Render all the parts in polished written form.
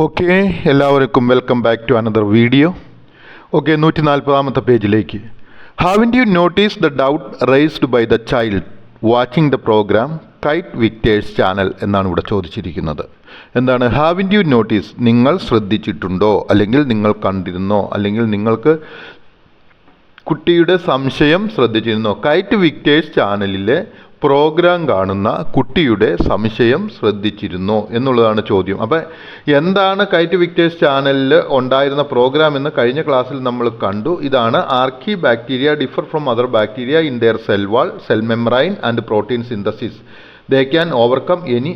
Okay, എല്ലാവർക്കും welcome back to another video. Okay, 140ാമത്തെ പേജിലേക്ക്. Haven't you noticed the doubt raised by the child watching the programme KITE Victers channel എന്നാണ് ഇവിടെ ചോദിച്ചിരിക്കുന്നത്. എന്താണ് ഹാവിൻറ്റ് യു നോട്ടീസ്? നിങ്ങൾ ശ്രദ്ധിച്ചിട്ടുണ്ടോ, അല്ലെങ്കിൽ നിങ്ങൾ കണ്ടിരുന്നോ, അല്ലെങ്കിൽ നിങ്ങൾക്ക് കുട്ടിയുടെ സംശയം ശ്രദ്ധിച്ചിരുന്നോ? കൈറ്റ് വിക്ടേഴ്സ് ചാനലിലെ പ്രോഗ്രാം കാണുന്ന കുട്ടിയുടെ സംശയം ശ്രദ്ധിച്ചിരുന്നോ എന്നുള്ളതാണ് ചോദ്യം. അപ്പം എന്താണ് കൈറ്റ് വിക്ടേഴ്സ് ചാനലിൽ ഉണ്ടായിരുന്ന പ്രോഗ്രാം എന്ന് കഴിഞ്ഞ ക്ലാസ്സിൽ നമ്മൾ കണ്ടു. ഇതാണ് archaebacteria differ from other bacteria in their cell wall, cell membrane and protein synthesis. They can overcome any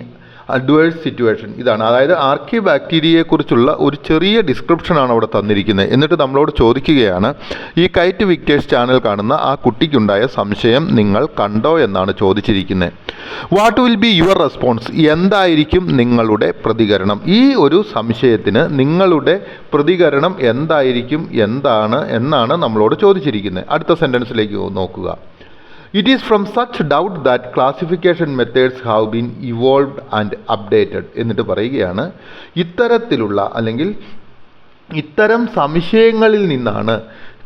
adverse situation. ഇതാണ്, അതായത് ആർക്കി ബാക്ടീരിയയെക്കുറിച്ചുള്ള ഒരു ചെറിയ ഡിസ്ക്രിപ്ഷനാണ് അവിടെ തന്നിരിക്കുന്നത്. എന്നിട്ട് നമ്മളോട് ചോദിക്കുകയാണ്, ഈ കൈറ്റ് വിക്ടേഴ്സ് ചാനൽ കാണുന്ന ആ കുട്ടിക്കുണ്ടായ സംശയം നിങ്ങൾ കണ്ടോ എന്നാണ് ചോദിച്ചിരിക്കുന്നത്. What will be your response? എന്തായിരിക്കും നിങ്ങളുടെ പ്രതികരണം? ഈ ഒരു സംശയത്തിന് നിങ്ങളുടെ പ്രതികരണം എന്തായിരിക്കും, എന്താണ് എന്നാണ് നമ്മളോട് ചോദിച്ചിരിക്കുന്നത്. അടുത്ത സെൻറ്റൻസിലേക്ക് നോക്കുക. It is from such doubt that classification methods have been evolved and updated. എന്നിട്ട് പറയുകയാണ്, ഇത്തരത്തിലുള്ള അല്ലെങ്കിൽ ഇത്തരം സംശയങ്ങളിൽ നിന്നാണ്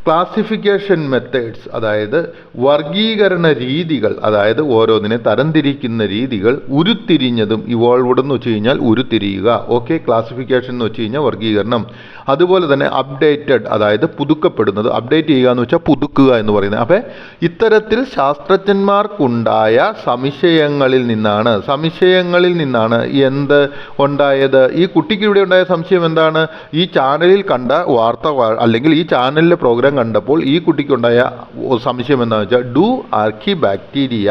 ക്ലാസിഫിക്കേഷൻ മെത്തേഡ്സ്, അതായത് വർഗീകരണ രീതികൾ, അതായത് ഓരോന്നിനെ തരംതിരിക്കുന്ന രീതികൾ ഉരുത്തിരിഞ്ഞതും. ഇവോൾവ്ഡ് എന്ന് വെച്ച് കഴിഞ്ഞാൽ ഉരുത്തിരിയുക. ഓക്കെ, ക്ലാസിഫിക്കേഷൻ എന്ന് വെച്ച് കഴിഞ്ഞാൽ വർഗീകരണം. അതുപോലെ തന്നെ അപ്ഡേറ്റഡ്, അതായത് പുതുക്കപ്പെടുന്നത്. അപ്ഡേറ്റ് ചെയ്യുക എന്ന് വെച്ചാൽ പുതുക്കുക എന്ന് പറയുന്നത്. അപ്പം ഇത്തരത്തിൽ ശാസ്ത്രജ്ഞന്മാർക്കുണ്ടായ സംശയങ്ങളിൽ നിന്നാണ് എന്ത് ഉണ്ടായത്? ഈ കുട്ടിക്ക് ഇവിടെ ഉണ്ടായ സംശയം എന്താണ്? ഈ ചാനലിൽ കണ്ട വാർത്ത അല്ലെങ്കിൽ ഈ ചാനലിലെ പ്രോഗ്രാം കണ്ടപ്പോൾ ഈ കുട്ടിക്കുണ്ടായ സംശയം എന്താണെന്ന് വെച്ചാൽ, do archaebacteria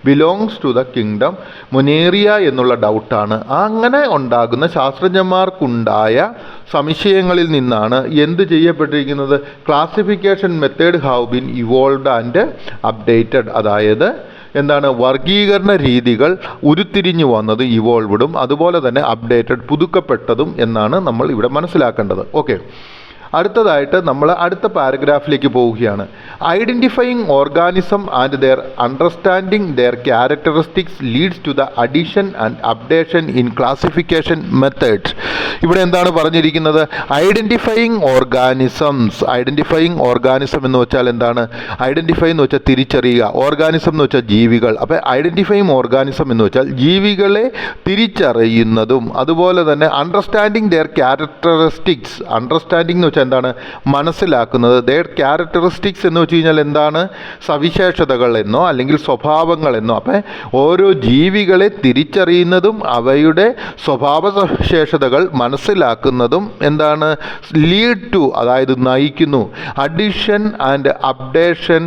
belongs to the kingdom Monera എന്നുള്ള ഡൗട്ടാണ്. അങ്ങനെ ഉണ്ടാകുന്ന ശാസ്ത്രജ്ഞന്മാർക്കുണ്ടായ സംശയങ്ങളിൽ നിന്നാണ് എന്ത് ചെയ്യപ്പെട്ടിരിക്കുന്നത്? Classification method have been evolved and updated. അതായത് എന്താണ്, വർഗീകരണ രീതികൾ ഉരുത്തിരിഞ്ഞു വന്നത് ഇവോൾവ്ഡും അതുപോലെ തന്നെ അപ്ഡേറ്റഡ് പുതുക്കപ്പെട്ടതും എന്നാണ് നമ്മൾ ഇവിടെ മനസ്സിലാക്കേണ്ടത്. ഓക്കെ, അടുത്തതായിട്ട് നമ്മൾ അടുത്ത പാരഗ്രാഫിലേക്ക് പോവുകയാണ്. Identifying organism and their understanding their characteristics leads to the addition and updation in classification methods. ഇവിടെ എന്താണ് പറഞ്ഞിരിക്കുന്നത്? Identifying organisms. ഐഡൻറ്റിഫൈയിങ് ഓർഗാനിസം എന്ന് വെച്ചാൽ എന്താണ്? ഐഡൻറ്റിഫൈ എന്ന് വെച്ചാൽ തിരിച്ചറിയുക, ഓർഗാനിസം എന്ന് വെച്ചാൽ ജീവികൾ. അപ്പോൾ ഐഡൻറ്റിഫൈയിങ് ഓർഗാനിസം എന്ന് വെച്ചാൽ ജീവികളെ തിരിച്ചറിയുന്നതും അതുപോലെ തന്നെ അണ്ടർസ്റ്റാൻഡിങ് ദെയർ ക്യാരക്ടറിസ്റ്റിക്സ്. അണ്ടർസ്റ്റാൻഡിങ് എന്ന് വെച്ചാൽ എന്താണ്? മനസ്സിലാക്കുന്നത്. ദെയർ ക്യാരക്ടറിസ്റ്റിക്സ് എന്ന് വെച്ച് കഴിഞ്ഞാൽ എന്താണ്? സവിശേഷതകൾ എന്നോ അല്ലെങ്കിൽ സ്വഭാവങ്ങൾ എന്നോ. അപ്പം ഓരോ ജീവികളെ തിരിച്ചറിയുന്നതും അവയുടെ സ്വഭാവ സവിശേഷതകൾ മനസ്സിലാക്കുന്നതും എന്താണ്? ലീഡ് ടു, അതായത് നയിക്കുന്നു, addition and updation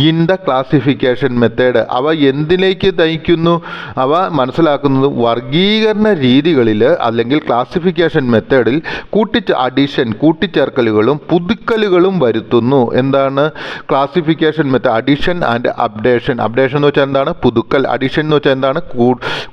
in the classification method. അവ എന്തിലേക്ക് നയിക്കുന്നു? അവ മനസ്സിലാക്കുന്നത് വർഗീകരണ രീതികളിൽ അല്ലെങ്കിൽ ക്ലാസിഫിക്കേഷൻ മെത്തേഡിൽ അഡിഷൻ കൂട്ടിച്ചേർക്കലുകളും പുതുക്കലുകളും വരുത്തുന്നു. എന്താണ് classification method? Addition and updation. Updation എന്ന് വെച്ചാൽ എന്താണ്? പുതുക്കൽ. അഡിഷൻ എന്ന് വെച്ചാൽ എന്താണ്?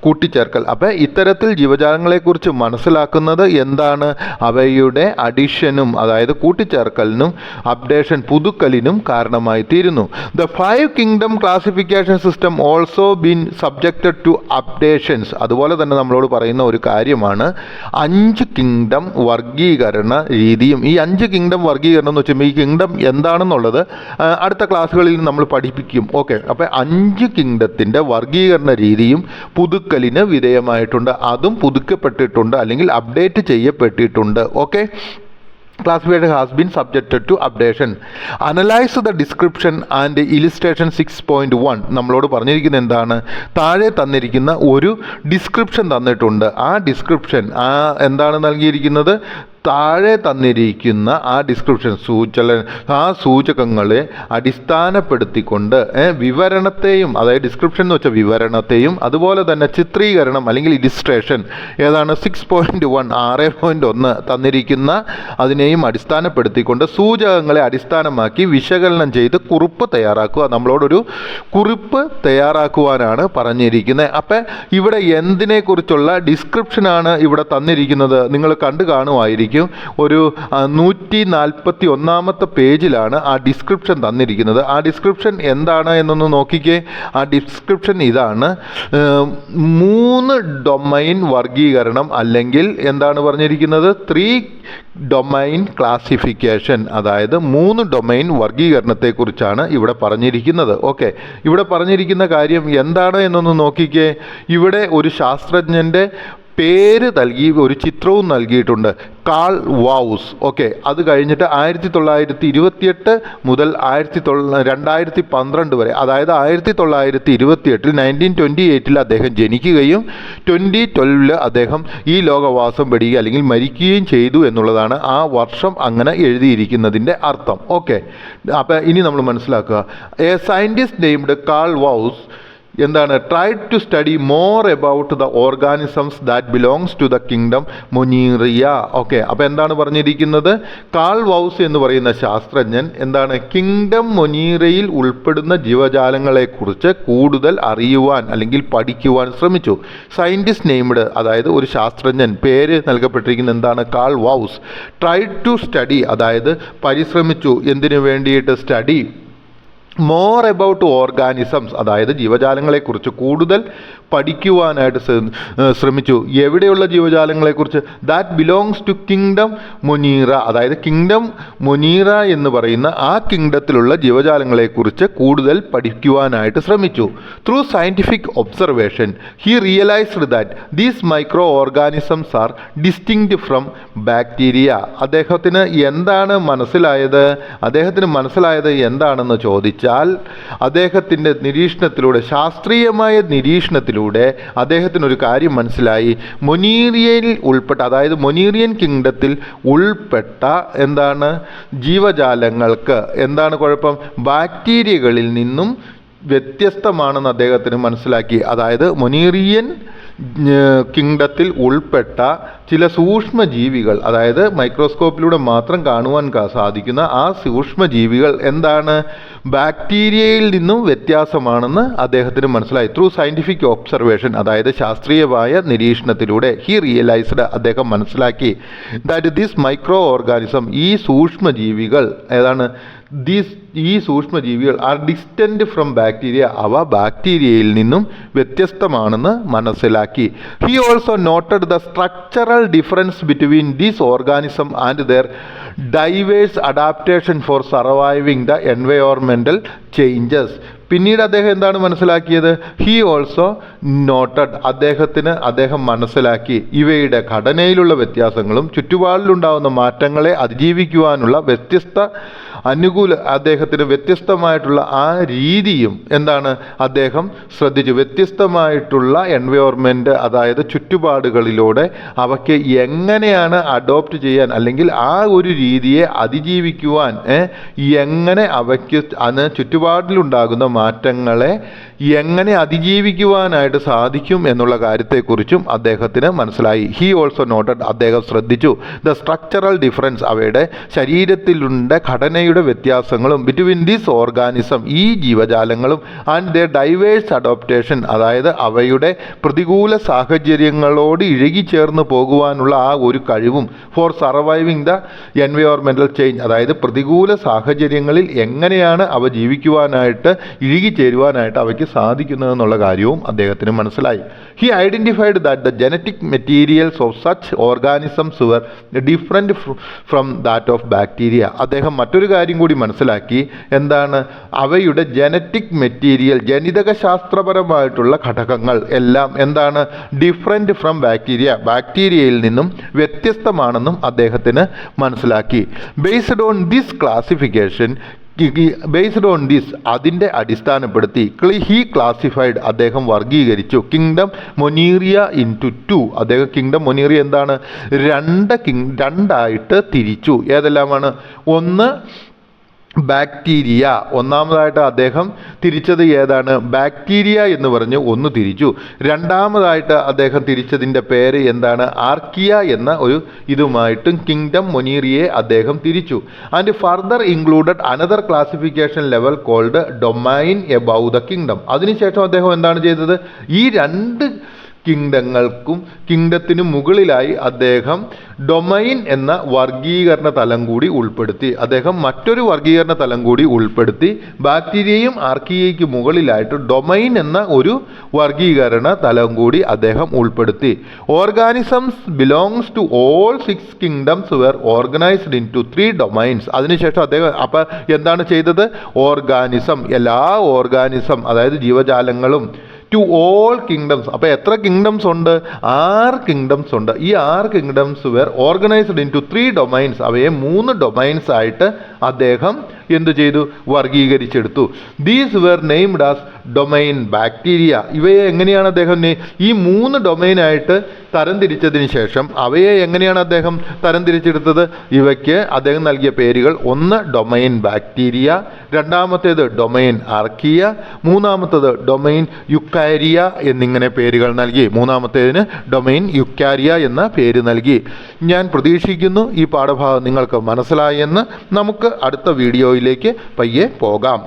കൂട്ടിച്ചേർക്കൽ. അപ്പം ഇത്തരത്തിൽ ജീവജാലങ്ങളെക്കുറിച്ച് മനസ്സിലാക്കുന്നത് എന്താണ്? അവയുടെ അഡിഷനും, അതായത് കൂട്ടിച്ചേർക്കലിനും അപ്ഡേഷൻ പുതുക്കലിനും കാരണമായി തീരുന്നു. The 5 kingdom classification system also been subjected to updations. അതുപോലെ തന്നെ നമ്മളോട് പറയുന്ന ഒരു കാര്യമാണ് 5 കിങ്ഡം വർഗീകരണ രീതിയും. ഈ 5 കിങ്ഡം വർഗീകരണം എന്ന് വെച്ചാൽ ഈ കിങ്ഡം എന്താണെന്നുള്ളത് അടുത്ത ക്ലാസ്സുകളിൽ നമ്മൾ പഠിപ്പിക്കും. ഓക്കെ, അപ്പോൾ 5 കിങ്ഡത്തിൻ്റെ വർഗീകരണ രീതിയും പുതുക്കലിന് വിധേയമായിട്ടുണ്ട്. അതും പുതുക്കപ്പെട്ടിട്ടുണ്ട് അല്ലെങ്കിൽ അപ്ഡേറ്റ് ചെയ്യപ്പെട്ടിട്ടുണ്ട്. Okay, classification has been subjected to updation. Analyze the description and illustration 6.1. നമ്മളോട് പറഞ്ഞിരിക്കുന്നത് എന്താണ്? താഴെ തന്നിരിക്കുന്ന ഒരു ഡിസ്ക്രിപ്ഷൻ തന്നിട്ടുണ്ട്. ആ ഡിസ്ക്രിപ്ഷൻ എന്താണ് നൽകിയിരിക്കുന്നത്? താഴെ തന്നിരിക്കുന്ന ആ ഡിസ്ക്രിപ്ഷൻ സൂചകങ്ങളെ അടിസ്ഥാനപ്പെടുത്തിക്കൊണ്ട് വിവരണത്തെയും, അതായത് ഡിസ്ക്രിപ്ഷൻ എന്ന് വെച്ചാൽ വിവരണത്തെയും അതുപോലെ തന്നെ ചിത്രീകരണം അല്ലെങ്കിൽ ഇലിസ്ട്രേഷൻ ഏതാണ്? 6.1 6.1 തന്നിരിക്കുന്ന അതിനെയും അടിസ്ഥാനപ്പെടുത്തിക്കൊണ്ട് സൂചകങ്ങളെ അടിസ്ഥാനമാക്കി വിശകലനം ചെയ്ത് കുറിപ്പ് തയ്യാറാക്കുക. നമ്മളോടൊരു കുറിപ്പ് തയ്യാറാക്കുവാനാണ് പറഞ്ഞിരിക്കുന്നത്. അപ്പം ഇവിടെ എന്തിനെക്കുറിച്ചുള്ള ഡിസ്ക്രിപ്ഷനാണ് ഇവിടെ തന്നിരിക്കുന്നത്? നിങ്ങൾ കണ്ടു കാണുമായിരിക്കും. ആയിരിക്കും. ഒരു 141 പേജിലാണ് ആ ഡിസ്ക്രിപ്ഷൻ തന്നിരിക്കുന്നത്. ആ ഡിസ്ക്രിപ്ഷൻ എന്താണ് എന്നൊന്ന് നോക്കിക്കേ. ആ ഡിസ്ക്രിപ്ഷൻ ഇതാണ്: 3 ഡൊമൈൻ വർഗീകരണം, അല്ലെങ്കിൽ എന്താണ് പറഞ്ഞിരിക്കുന്നത്, 3 ഡൊമൈൻ ക്ലാസിഫിക്കേഷൻ, അതായത് 3 ഡൊമൈൻ വർഗീകരണത്തെക്കുറിച്ചാണ് ഇവിടെ പറഞ്ഞിരിക്കുന്നത്. ഓക്കെ, ഇവിടെ പറഞ്ഞിരിക്കുന്ന കാര്യം എന്താണ് എന്നൊന്ന് നോക്കിക്കേ. ഇവിടെ ഒരു ശാസ്ത്രജ്ഞൻ്റെ പേര് നൽകി ഒരു ചിത്രവും നൽകിയിട്ടുണ്ട്, കാൾ വൗസ്. ഓക്കെ, അത് കഴിഞ്ഞിട്ട് 1928 മുതൽ 2012 വരെ, അതായത് 1928 1928 അദ്ദേഹം ജനിക്കുകയും 2012 അദ്ദേഹം ഈ ലോകവാസം വെടിയുകയും അല്ലെങ്കിൽ മരിക്കുകയും ചെയ്തു എന്നുള്ളതാണ് ആ വർഷം അങ്ങനെ എഴുതിയിരിക്കുന്നതിൻ്റെ അർത്ഥം. ഓക്കെ, അപ്പോൾ ഇനി നമ്മൾ മനസ്സിലാക്കുക. A scientist named Carl Woese എന്താണ് tried to study more about the organisms that belongs to the kingdom Monera. Okay, അപ്പോൾ എന്താണ് പറഞ്ഞിരിക്കുന്നത്, കാൾ വൗസ് എന്ന് പറയുന്ന ശാസ്ത്രജ്ഞൻ എന്താണ് കിങ്ഡം മൊനീറയിൽ ഉൾപ്പെടുന്ന ജീവജാലങ്ങളെക്കുറിച്ച് കൂടുതൽ അറിയുവാൻ അല്ലെങ്കിൽ പഠിക്കുവാൻ ശ്രമിച്ചു. സയൻറ്റിസ്റ്റ് നെയ്മഡ്, അതായത് ഒരു ശാസ്ത്രജ്ഞൻ, പേര് നൽകപ്പെട്ടിരിക്കുന്ന എന്താണ്, Carl Woese. Tried to study, അതായത് പരിശ്രമിച്ചു. എന്തിനു വേണ്ടിയിട്ട്? സ്റ്റഡി മോർ എബൌട്ട് ഓർഗാനിസംസ്, അതായത് ജീവജാലങ്ങളെക്കുറിച്ച് കൂടുതൽ പഠിക്കുവാനായിട്ട് ശ്രമിച്ചു. എവിടെയുള്ള ജീവജാലങ്ങളെക്കുറിച്ച്? That belongs to kingdom Monera, അതായത് കിങ്ഡം മൊനീറ എന്ന് പറയുന്ന ആ കിങ്ഡത്തിലുള്ള ജീവജാലങ്ങളെക്കുറിച്ച് കൂടുതൽ പഠിക്കുവാനായിട്ട് ശ്രമിച്ചു. Through scientific observation he realised that these microorganisms are distinct from bacteria. അദ്ദേഹത്തിന് എന്താണ് മനസ്സിലായത്? അദ്ദേഹത്തിന് മനസ്സിലായത് എന്താണെന്ന് ചോദിച്ചാൽ, അദ്ദേഹത്തിൻ്റെ നിരീക്ഷണത്തിലൂടെ, ശാസ്ത്രീയമായ നിരീക്ഷണത്തിലൂടെ അദ്ദേഹത്തിനൊരു കാര്യം മനസ്സിലായി. മൊനീറിയയിൽ ഉൾപ്പെട്ട, അതായത് മൊനീറിയൻ കിങ്ഡത്തിൽ ഉൾപ്പെട്ട എന്താണ് ജീവജാലങ്ങൾക്ക് എന്താണ് കുഴപ്പം? ബാക്ടീരിയകളിൽ നിന്നും വ്യത്യസ്തമാണെന്ന് അദ്ദേഹത്തിന് മനസ്സിലാക്കി. അതായത് മൊനീറിയൻ കിങ്ഡത്തിൽ ഉൾപ്പെട്ട ചില സൂക്ഷ്മജീവികൾ, അതായത് മൈക്രോസ്കോപ്പിലൂടെ മാത്രം കാണുവാൻ സാധിക്കുന്ന ആ സൂക്ഷ്മജീവികൾ എന്താണ്, ബാക്ടീരിയയിൽ നിന്നും വ്യത്യാസമാണെന്ന് അദ്ദേഹത്തിന് മനസ്സിലായി. ത്രൂ സയൻറ്റിഫിക് ഒബ്സർവേഷൻ, അതായത് ശാസ്ത്രീയമായ നിരീക്ഷണത്തിലൂടെ ഹി റിയലൈസ്ഡ്, അദ്ദേഹം മനസ്സിലാക്കി, ദാറ്റ് ദിസ് മൈക്രോ ഓർഗാനിസം, ഈ സൂക്ഷ്മജീവികൾ ഏതാണ്, ഈ സൂക്ഷ്മജീവികൾ ആർ ഡിസ്റ്റൻറ്റ് ഫ്രം ബാക്ടീരിയ, അവ ബാക്ടീരിയയിൽ നിന്നും വ്യത്യസ്തമാണെന്ന് മനസ്സിലാക്കി. He also noted the structural difference between these organism and their diverse adaptation for surviving the environmental changes. പിന്നീട് അദ്ദേഹം എന്താണ് മനസ്സിലാക്കിയത്? ഹി ഓൾസോ നോട്ടഡ്, അദ്ദേഹം മനസ്സിലാക്കി ഇവയുടെ ഘടനയിലുള്ള വ്യത്യാസങ്ങളും ചുറ്റുപാടിലുണ്ടാകുന്ന മാറ്റങ്ങളെ അതിജീവിക്കുവാനുള്ള അദ്ദേഹത്തിന് വ്യത്യസ്തമായിട്ടുള്ള ആ രീതിയും എന്താണ് അദ്ദേഹം ശ്രദ്ധിച്ചു. വ്യത്യസ്തമായിട്ടുള്ള എൻവയോൺമെൻറ്റ്, അതായത് ചുറ്റുപാടുകളിലൂടെ അവയ്ക്ക് എങ്ങനെയാണ് അഡോപ്റ്റ് ചെയ്യാൻ, അല്ലെങ്കിൽ ആ ഒരു രീതിയെ അതിജീവിക്കുവാൻ എങ്ങനെ അവയ്ക്ക് ചുറ്റുപാടിലുണ്ടാകുന്ന മാറ്റങ്ങളെ എങ്ങനെ അതിജീവിക്കുവാനായിട്ട് സാധിക്കും എന്നുള്ള കാര്യത്തെക്കുറിച്ചും അദ്ദേഹത്തിന് മനസ്സിലായി. ഹി ഓൾസോ നോട്ടഡ്, അദ്ദേഹം ശ്രദ്ധിച്ചു ദ സ്ട്രക്ചറൽ ഡിഫറൻസ്, അവയുടെ ശരീരത്തിലുണ്ട് ഘടനയുടെ വ്യത്യാസങ്ങളും ബിറ്റ്വീൻ ദീസ് ഓർഗാനിസം, ഈ ജീവജാലങ്ങളും ആൻഡ് ദ ഡൈവേഴ്സ് അഡോപ്റ്റേഷൻ, അതായത് അവയുടെ പ്രതികൂല സാഹചര്യങ്ങളോട് ഇഴുകിച്ചേർന്ന് പോകുവാനുള്ള ആ ഒരു കഴിവും for surviving the environmental change, അതായത് പ്രതികൂല സാഹചര്യങ്ങളിൽ എങ്ങനെയാണ് അവ ജീവിക്കുവാനായിട്ട് ഇഴുകിച്ചേരുവാനായിട്ട് അവയ്ക്ക് സാധിക്കുന്നതെന്നുള്ള കാര്യവും അദ്ദേഹത്തിന് മനസ്സിലായി. He identified that the genetic materials of such organisms were different from that of bacteria. അദ്ദേഹം മറ്റൊരു കാര്യം കൂടി മനസ്സിലാക്കി, എന്താണ്, അവയുടെ ജനറ്റിക് മെറ്റീരിയൽ, ജനിതകശാസ്ത്രപരമായിട്ടുള്ള ഘടകങ്ങൾ എല്ലാം എന്താണ്, ഡിഫറെൻറ്റ് ഫ്രം ബാക്ടീരിയയിൽ നിന്നും വ്യത്യസ്തമാണെന്നും അദ്ദേഹത്തിന് മനസ്സിലാക്കി. ബേസ്ഡ് ഓൺ ദിസ് ക്ലാസിഫിക്കേഷൻ, അതിൻ്റെ അടിസ്ഥാനപ്പെടുത്തി ഹി ക്ലാസിഫൈഡ്, അദ്ദേഹം വർഗീകരിച്ചു കിങ്ഡം മൊനീറിയ ഇൻറ്റു 2. അദ്ദേഹം കിങ്ഡം മൊനീറിയ എന്താണ്, രണ്ടായിട്ട് തിരിച്ചു. ഏതെല്ലാമാണ്? ഒന്ന് ബാക്ടീരിയ, ഒന്നാമതായിട്ട് അദ്ദേഹം തിരിച്ചത് ഏതാണ്, ബാക്ടീരിയ എന്ന് പറഞ്ഞ് ഒന്ന് തിരിച്ചു. രണ്ടാമതായിട്ട് അദ്ദേഹം തിരിച്ചതിൻ്റെ പേര് എന്താണ്, ആർക്കിയ എന്ന ഒരു ഇതുമായിട്ടും കിങ്ഡം മൊനീറിയെ അദ്ദേഹം തിരിച്ചു. And further included another classification level called domain above the kingdom. അതിനുശേഷം അദ്ദേഹം എന്താണ് ചെയ്തത്, ഈ രണ്ട് കിങ്ഡത്തിന് മുകളിലായി അദ്ദേഹം ഡൊമൈൻ എന്ന വർഗീകരണ തലം കൂടി ഉൾപ്പെടുത്തി. അദ്ദേഹം മറ്റൊരു വർഗീകരണ തലം കൂടി ഉൾപ്പെടുത്തി. ബാക്ടീരിയയും ആർക്കിയയ്ക്ക് മുകളിലായിട്ട് ഡൊമൈൻ എന്ന ഒരു വർഗീകരണ തലം കൂടി അദ്ദേഹം ഉൾപ്പെടുത്തി. Organisms belongs to all 6 kingdoms were organised into 3 domains. അതിനുശേഷം അദ്ദേഹം അപ്പം എന്താണ് ചെയ്തത്? എല്ലാ ഓർഗാനിസം അതായത് ജീവജാലങ്ങളും ടു ഓൾ കിങ്ഡംസ്. അപ്പോൾ എത്ര കിങ്ഡംസ് ഉണ്ട്? 6 കിങ്ഡംസ് ഉണ്ട്. ഈ 6 kingdoms were organised into 3 domains. അവയെ 3 ഡൊമൈൻസ് ആയിട്ട് അദ്ദേഹം എന്തു ചെയ്തു? വർഗീകരിച്ചെടുത്തു. These were named as domain bacteria. ഇവയെ എങ്ങനെയാണ് അദ്ദേഹം ഈ 3 ഡൊമൈനായിട്ട് തരംതിരിച്ചതിന് ശേഷം അവയെ എങ്ങനെയാണ് അദ്ദേഹം തരംതിരിച്ചെടുത്തത്? ഇവയ്ക്ക് അദ്ദേഹം നൽകിയ പേരുകൾ: ഒന്ന് ഡൊമൈൻ ബാക്ടീരിയ, രണ്ടാമത്തേത് ഡൊമൈൻ ആർക്കിയ, മൂന്നാമത്തേത് ഡൊമൈൻ യുക്കാരിയ എന്നിങ്ങനെ പേരുകൾ നൽകി. മൂന്നാമത്തേതിന് ഡൊമൈൻ യുക്കാരിയ എന്ന പേര് നൽകി. ഞാൻ പ്രതീക്ഷിക്കുന്നു ഈ പാഠഭാഗം നിങ്ങൾക്ക് മനസ്സിലായെന്ന്. നമുക്ക് അടുത്ത വീഡിയോയിലേക്ക് പയ്യെ പോകാം.